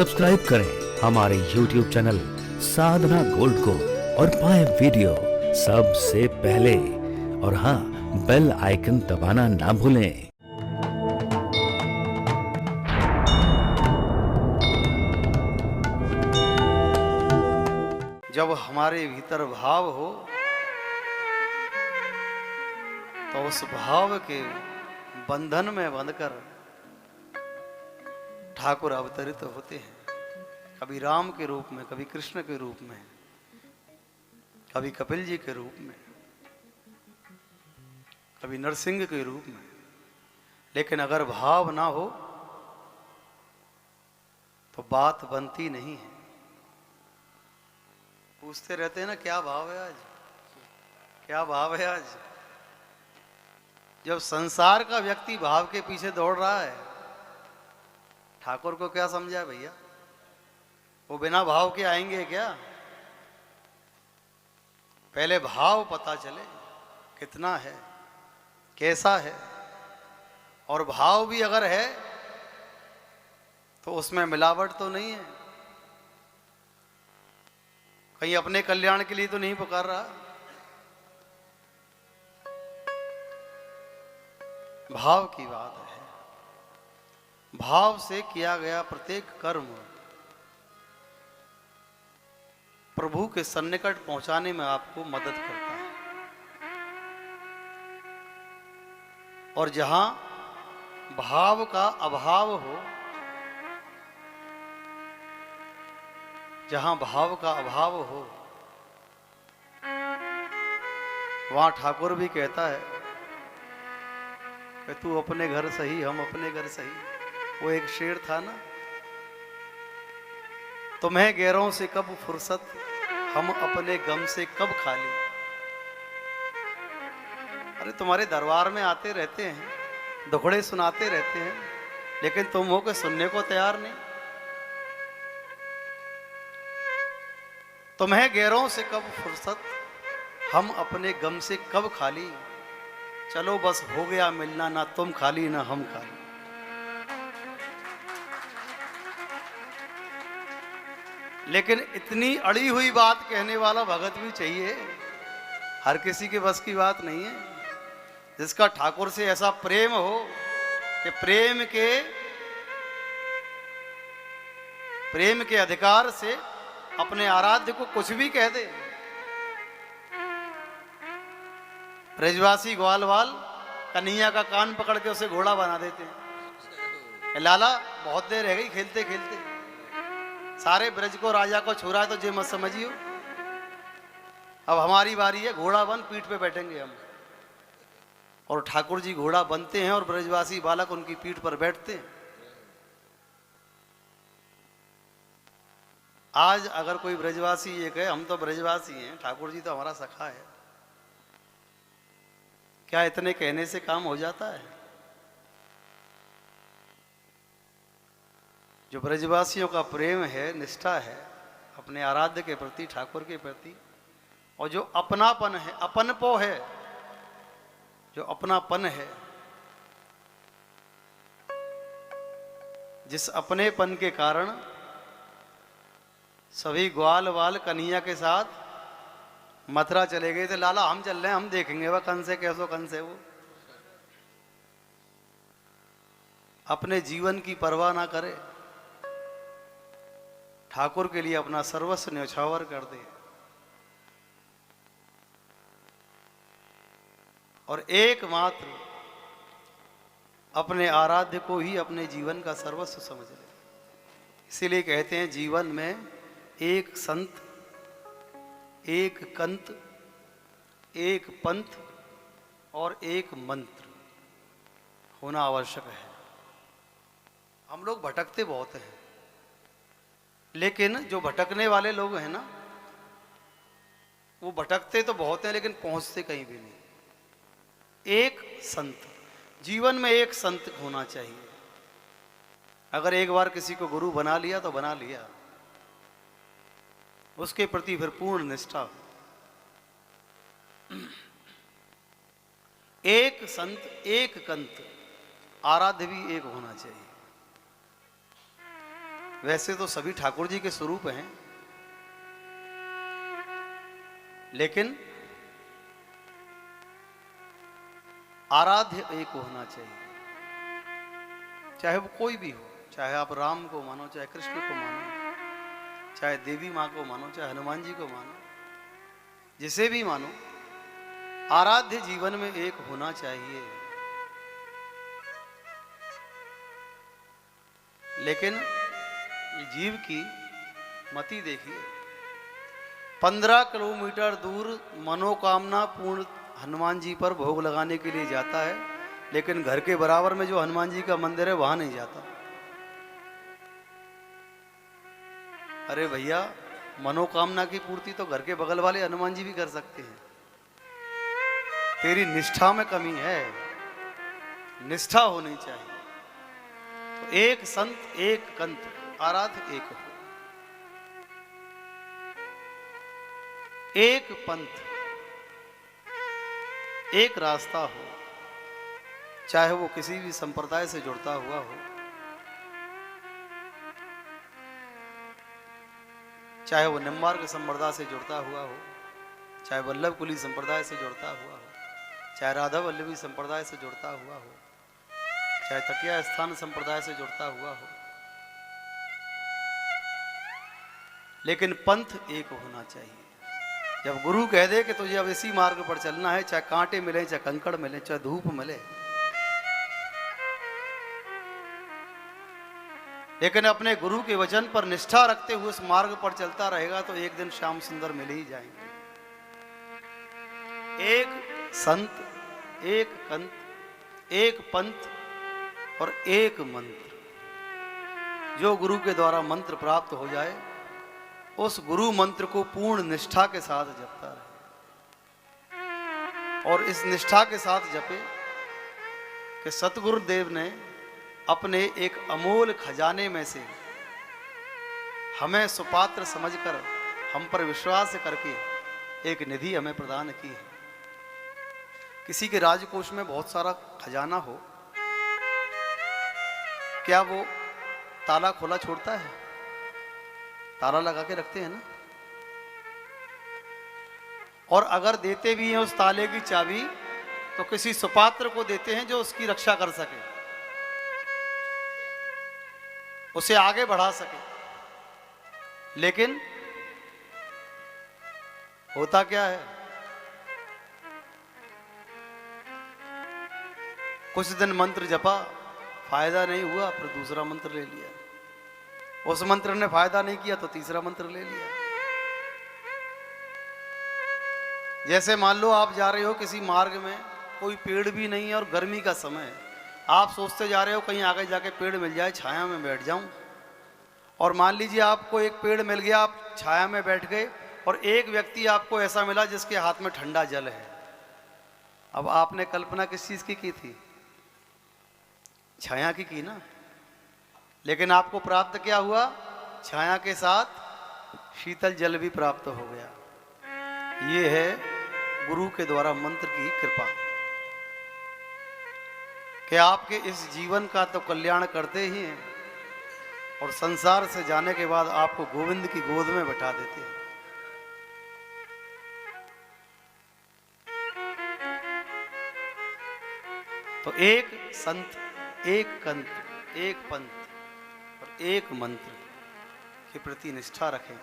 Subscribe करें हमारे YouTube channel साधना gold को और पाएं वीडियो सबसे पहले। और हाँ, बेल आइकन दबाना ना भूलें। जब हमारे भीतर भाव हो तो उस भाव के बंधन में बंधकर ठाकुर अवतरित होते हैं। कभी राम के रूप में, कभी कृष्ण के रूप में, कभी कपिल जी के रूप में, कभी नरसिंह के रूप में। लेकिन अगर भाव ना हो तो बात बनती नहीं है। पूछते रहते हैं ना, क्या भाव है आज, क्या भाव है आज। जब संसार का व्यक्ति भाव के पीछे दौड़ रहा है, ठाकुर को क्या समझा भैया? वो बिना भाव के आएंगे क्या? पहले भाव पता चले कितना है, कैसा है। और भाव भी अगर है तो उसमें मिलावट तो नहीं है, कहीं अपने कल्याण के लिए तो नहीं पुकार रहा। भाव की बात है। भाव से किया गया प्रत्येक कर्म प्रभु के सन्निकट पहुंचाने में आपको मदद करता है। और जहां भाव का अभाव हो, जहां भाव का अभाव हो, वहां ठाकुर भी कहता है कि तू अपने घर सही, हम अपने घर सही। वो एक शेर था ना, तुम्हें गैरों से कब फुर्सत, हम अपने गम से कब खाली। अरे तुम्हारे दरबार में आते रहते हैं, दुखड़े सुनाते रहते हैं, लेकिन तुम हो के सुनने को तैयार नहीं। तुम्हें गैरों से कब फुर्सत, हम अपने गम से कब खाली। चलो बस हो गया मिलना, ना तुम खाली ना हम खाली। लेकिन इतनी अड़ी हुई बात कहने वाला भगत भी चाहिए, हर किसी के बस की बात नहीं है। जिसका ठाकुर से ऐसा प्रेम हो कि प्रेम के अधिकार से अपने आराध्य को कुछ भी कह दे। ब्रजवासी ग्वालवाल कन्हैया का कान पकड़ के उसे घोड़ा बना देते हैं। लाला बहुत देर रह गई खेलते खेलते, सारे ब्रज को राजा को छुरा है तो जे मत समझियो, अब हमारी बारी है, घोड़ा बन, पीठ पे बैठेंगे हम। और ठाकुर जी घोड़ा बनते हैं और ब्रजवासी बालक उनकी पीठ पर बैठते हैं। आज अगर कोई ब्रजवासी ये कहे हम तो ब्रजवासी हैं, ठाकुर जी तो हमारा सखा है, क्या इतने कहने से काम हो जाता है? जो ब्रजवासियों का प्रेम है, निष्ठा है अपने आराध्य के प्रति, ठाकुर के प्रति, और जो अपनापन है, अपनपो है, जो अपनापन है, जिस अपनेपन के कारण सभी ग्वाल वाल कन्हैया के साथ मथुरा चले गए थे। लाला हम चल रहे हैं, हम देखेंगे वह कन से कैसो कन से। वो अपने जीवन की परवाह ना करे, ठाकुर के लिए अपना सर्वस्व न्यौछावर कर दे और एकमात्र अपने आराध्य को ही अपने जीवन का सर्वस्व समझ ले। इसीलिए कहते हैं जीवन में एक संत, एक कंत, एक पंथ और एक मंत्र होना आवश्यक है। हम लोग भटकते बहुत हैं, लेकिन जो भटकने वाले लोग हैं ना, वो भटकते तो बहुत हैं लेकिन पहुंचते कहीं भी नहीं। एक संत, जीवन में एक संत होना चाहिए। अगर एक बार किसी को गुरु बना लिया तो बना लिया, उसके प्रति फिर पूर्ण निष्ठा। एक संत, एक कंत, आराध्य भी एक होना चाहिए। वैसे तो सभी ठाकुर जी के स्वरूप हैं, लेकिन आराध्य एक होना चाहिए, चाहे वो कोई भी हो। चाहे आप राम को मानो, चाहे कृष्ण को मानो, चाहे देवी माँ को मानो, चाहे हनुमान जी को मानो, जिसे भी मानो, आराध्य जीवन में एक होना चाहिए। लेकिन जीव की मति देखिए, 15 किलोमीटर दूर मनोकामना पूर्ण हनुमान जी पर भोग लगाने के लिए जाता है, लेकिन घर के बराबर में जो हनुमान जी का मंदिर है वहां नहीं जाता। अरे भैया, मनोकामना की पूर्ति तो घर के बगल वाले हनुमान जी भी कर सकते हैं। तेरी निष्ठा में कमी है, निष्ठा होनी चाहिए। तो एक संत एक कंत, आराध्य एक हो, एक पंथ, एक रास्ता हो, चाहे वो किसी भी संप्रदाय से जुड़ता हुआ हो, चाहे वो निम्बार्क संप्रदाय से जुड़ता हुआ हो, चाहे वल्लभ कुली संप्रदाय से जुड़ता हुआ हो, चाहे राधा वल्लभी संप्रदाय से जुड़ता हुआ हो, चाहे तकिया स्थान संप्रदाय से जुड़ता हुआ हो, लेकिन पंथ एक होना चाहिए। जब गुरु कह दे कि तुझे अब इसी मार्ग पर चलना है, चाहे कांटे मिले, चाहे कंकड़ मिले, चाहे धूप मिले, लेकिन अपने गुरु के वचन पर निष्ठा रखते हुए उस मार्ग पर चलता रहेगा तो एक दिन श्याम सुंदर मिल ही जाएंगे। एक संत, एक कंत, एक पंथ और एक मंत्र। जो गुरु के द्वारा मंत्र प्राप्त हो जाए, उस गुरु मंत्र को पूर्ण निष्ठा के साथ जपता रहे, और इस निष्ठा के साथ जपे कि सतगुरुदेव ने अपने एक अमोल खजाने में से हमें सुपात्र समझकर, हम पर विश्वास करके एक निधि हमें प्रदान की है। किसी के राजकोष में बहुत सारा खजाना हो, क्या वो ताला खुला छोड़ता है? ताला लगा के रखते हैं ना। और अगर देते भी हैं उस ताले की चाबी, तो किसी सुपात्र को देते हैं जो उसकी रक्षा कर सके, उसे आगे बढ़ा सके। लेकिन होता क्या है, कुछ दिन मंत्र जपा, फायदा नहीं हुआ, फिर दूसरा मंत्र ले लिया, उस मंत्र ने फायदा नहीं किया तो तीसरा मंत्र ले लिया। जैसे मान लो आप जा रहे हो किसी मार्ग में, कोई पेड़ भी नहीं है और गर्मी का समय है, आप सोचते जा रहे हो कहीं आगे जाके पेड़ मिल जाए, छाया में बैठ जाऊं। और मान लीजिए आपको एक पेड़ मिल गया, आप छाया में बैठ गए, और एक व्यक्ति आपको ऐसा मिला जिसके हाथ में ठंडा जल है। अब आपने कल्पना किस चीज की थी? छाया की ना। लेकिन आपको प्राप्त क्या हुआ? छाया के साथ शीतल जल भी प्राप्त हो गया। ये है गुरु के द्वारा मंत्र की कृपा, कि आपके इस जीवन का तो कल्याण करते ही हैं, और संसार से जाने के बाद आपको गोविंद की गोद में बैठा देते हैं। तो एक संत, एक कंत, एक पंथ और एक मंत्र के प्रति निष्ठा रखें।